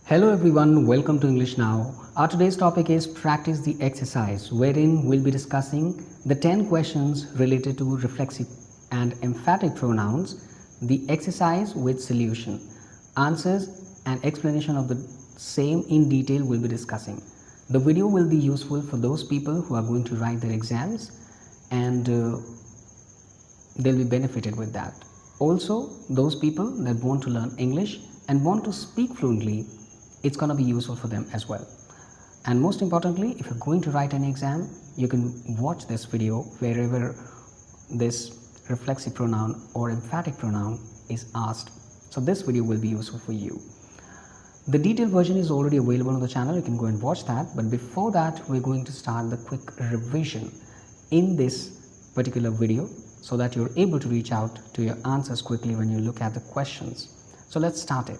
Hello everyone, welcome to English Now. Our today's topic is practice the exercise, wherein we'll be discussing the 10 questions related to reflexive and emphatic pronouns, the exercise with solution, answers and explanation of the same in detail we'll be discussing. The video will be useful for those people who are going to write their exams and they'll be benefited with that. Also, those people that want to learn English and want to speak fluently, it's going to be useful for them as well. And most importantly, if you're going to write an exam, you can watch this video wherever this reflexive pronoun or emphatic pronoun is asked. So this video will be useful for you. The detailed version is already available on the channel. You can go and watch that. But before that, we're going to start the quick revision in this particular video so that you're able to reach out to your answers quickly when you look at the questions. So let's start it.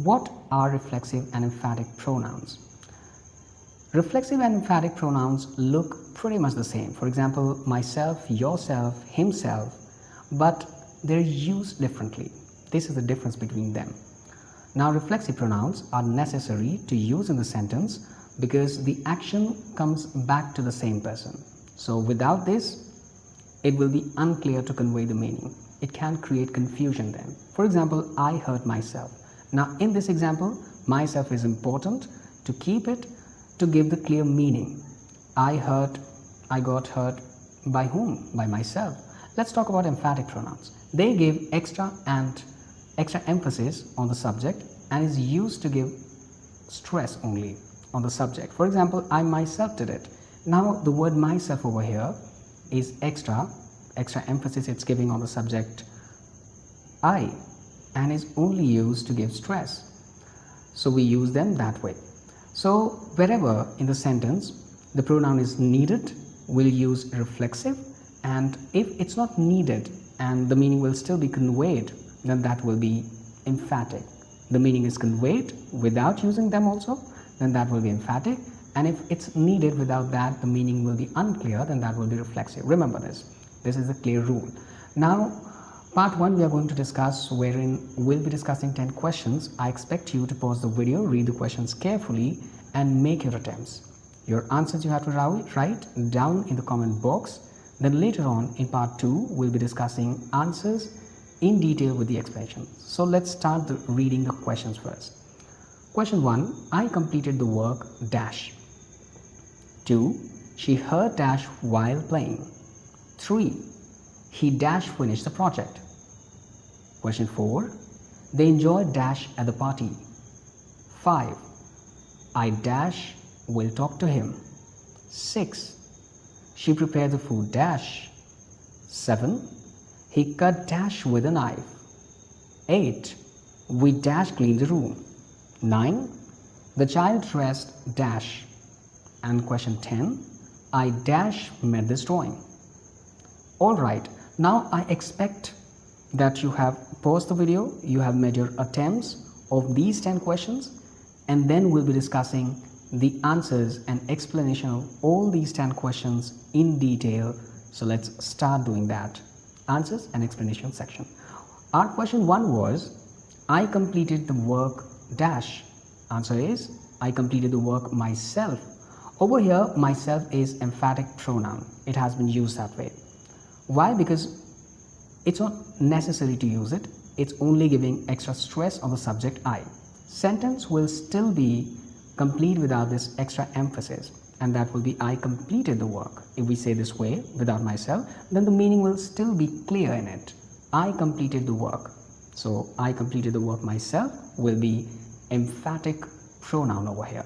What are reflexive and emphatic pronouns? Reflexive and emphatic pronouns look pretty much the same. For example, myself, yourself, himself, but they're used differently. This is the difference between them. Now, reflexive pronouns are necessary to use in the sentence because the action comes back to the same person. So without this, it will be unclear to convey the meaning. It can create confusion then. For example, I hurt myself. Now, in this example, myself is important to keep it to give the clear meaning. I got hurt by whom? By myself. Let's talk about emphatic pronouns. They give extra emphasis on the subject and is used to give stress only on the subject. For example, I myself did it. Now, the word myself over here is extra emphasis it's giving on the subject I, and is only used to give stress. So we use them that way. So wherever in the sentence the pronoun is needed, we'll use reflexive, and if it's not needed and the meaning will still be conveyed, then that will be emphatic. The meaning is conveyed without using them also, then that will be emphatic. And if it's needed without that, the meaning will be unclear, then that will be reflexive. Remember this. This is a clear rule. Now, part 1 we are going to discuss, wherein we'll be discussing 10 questions. I expect you to pause the video, read the questions carefully and make your attempts. Your answers you have to write down in the comment box. Then later on in part 2 we'll be discussing answers in detail with the explanation. So let's start reading the questions first. Question 1. I completed the work dash. 2. She heard dash while playing. 3. He dash finished the project. Question 4. They enjoyed dash at the party. 5. I dash will talk to him. 6. She prepared the food dash. 7. He cut dash with a knife. 8. We dash cleaned the room. 9. The child dressed dash. And question 10. I dash made this drawing. Alright, now I expect that you have paused the video, you have made your attempts of these 10 questions, and then we'll be discussing the answers and explanation of all these 10 questions in detail. So let's start doing that. Answers and explanation section. Our question 1 was, I completed the work dash. Answer is, I completed the work myself. Over here, myself is emphatic pronoun. It has been used that way. Why? Because it's not necessary to use it. It's only giving extra stress on the subject I. Sentence will still be complete without this extra emphasis, and that will be I completed the work. If we say this way without myself, then the meaning will still be clear in it. I completed the work. So I completed the work myself will be emphatic pronoun over here.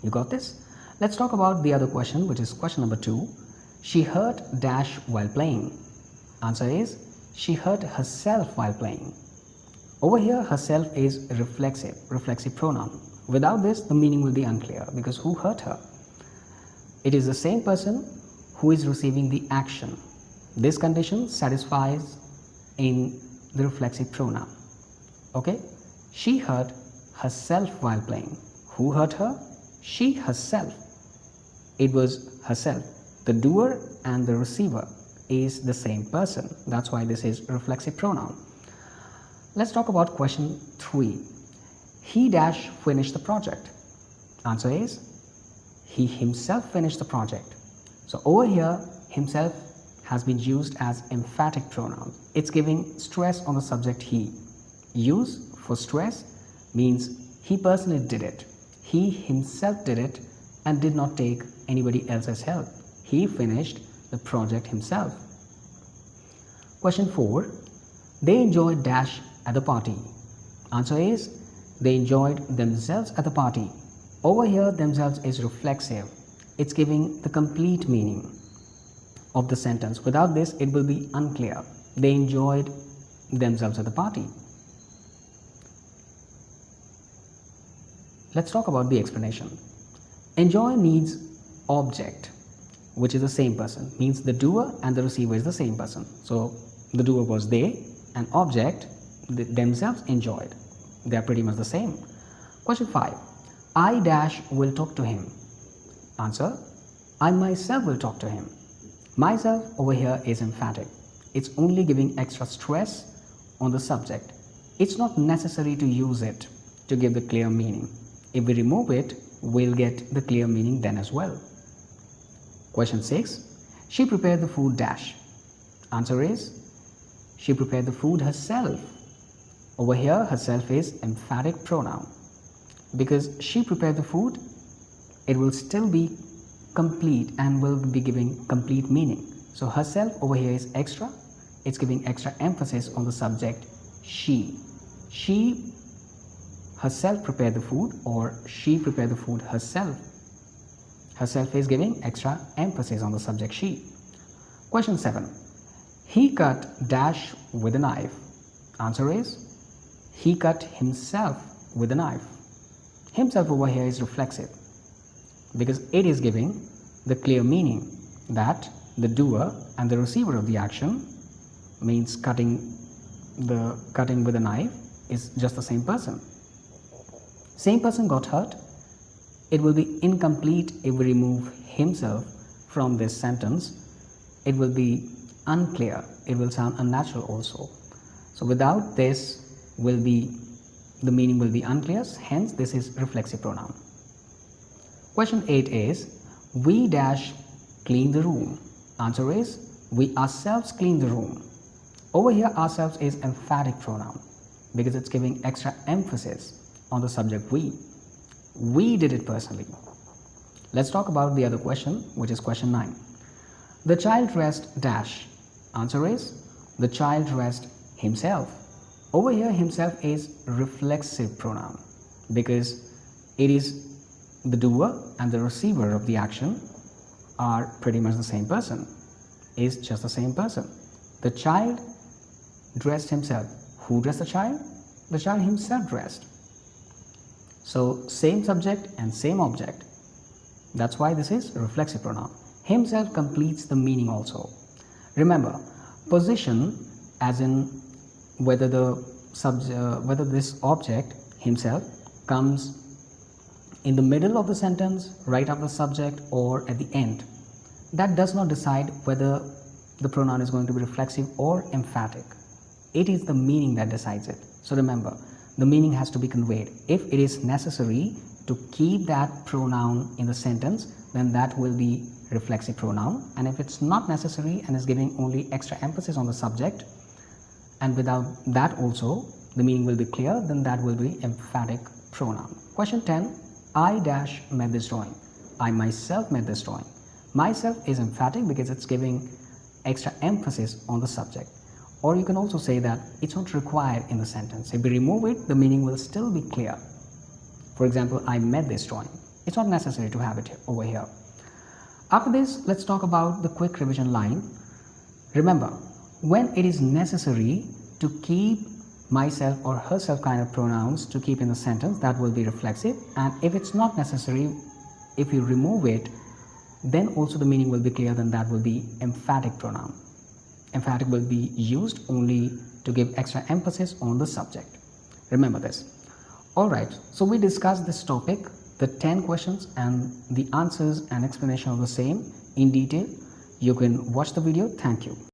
You got this? Let's talk about the other question, which is question number 2. She hurt dash while playing. Answer is, she hurt herself while playing. Over here, herself is reflexive pronoun. Without this, the meaning will be unclear, because who hurt her? It is the same person who is receiving the action. This condition satisfies in the reflexive pronoun. Okay? She hurt herself while playing. Who hurt her? She herself. It was herself. The doer and the receiver is the same person. That's why this is reflexive pronoun. Let's talk about question 3. he dash finished the project. Answer is he himself finished the project. So over here himself has been used as emphatic pronoun. It's giving stress on the subject he. Use for stress means he personally did it. He himself did it and did not take anybody else's help. He finished the project himself. Question 4. They enjoyed dash at the party. Answer is they enjoyed themselves at the party. Over here themselves is reflexive. It's giving the complete meaning of the sentence. Without this it will be unclear. They enjoyed themselves at the party. Let's talk about the explanation. Enjoy needs object, which is the same person, means the doer and the receiver is the same person. So the doer was they and object themselves enjoyed. They are pretty much the same. Question 5. I dash will talk to him. Answer, I myself will talk to him. Myself over here is emphatic. It's only giving extra stress on the subject. It's not necessary to use it to give the clear meaning. If we remove it, we'll get the clear meaning then as well. Question 6. She prepared the food dash. Answer is she prepared the food herself. Over here herself is emphatic pronoun. Because she prepared the food, it will still be complete and will be giving complete meaning. So herself over here is extra. It's giving extra emphasis on the subject she. She herself prepared the food, or she prepared the food herself. Herself is giving extra emphasis on the subject she. Question 7. He cut dash with a knife. Answer is he cut himself with a knife. Himself over here is reflexive because it is giving the clear meaning that the doer and the receiver of the action, means cutting with a knife, is just the same person. Same person got hurt. It will be incomplete if we remove himself from this sentence. It will be unclear. It will sound unnatural also. So without this the meaning will be unclear. Hence this is reflexive pronoun. Question 8 is we dash clean the room. Answer is we ourselves clean the room. Over here ourselves is emphatic pronoun because it's giving extra emphasis on the subject we. We did it personally. Let's talk about the other question, which is question 9. The child dressed dash. Answer is the child dressed himself. Over here himself is reflexive pronoun because it is the doer and the receiver of the action are pretty much the same person, is just the same person. The child dressed himself. Who dressed the child? The child himself dressed. So same subject and same object. That's why this is a reflexive pronoun. Himself completes the meaning also. Remember, position as in whether this object himself comes in the middle of the sentence, right after the subject, or at the end. That does not decide whether the pronoun is going to be reflexive or emphatic. It is the meaning that decides it. So remember, the meaning has to be conveyed. If it is necessary to keep that pronoun in the sentence, then that will be reflexive pronoun. And if it's not necessary and is giving only extra emphasis on the subject, and without that also the meaning will be clear, then that will be emphatic pronoun. Question 10. I dash made this drawing. I myself made this drawing. Myself is emphatic because it's giving extra emphasis on the subject. Or you can also say that it's not required in the sentence. If we remove it, the meaning will still be clear. For example, I made this drawing. It's not necessary to have it over here. After this, let's talk about the quick revision line. Remember, when it is necessary to keep myself or herself kind of pronouns to keep in the sentence, that will be reflexive. And if it's not necessary, if you remove it, then also the meaning will be clear, then that will be emphatic pronoun. Emphatic will be used only to give extra emphasis on the subject. Remember this. Alright, so we discussed this topic, the 10 questions and the answers and explanation of the same in detail. You can watch the video. Thank you.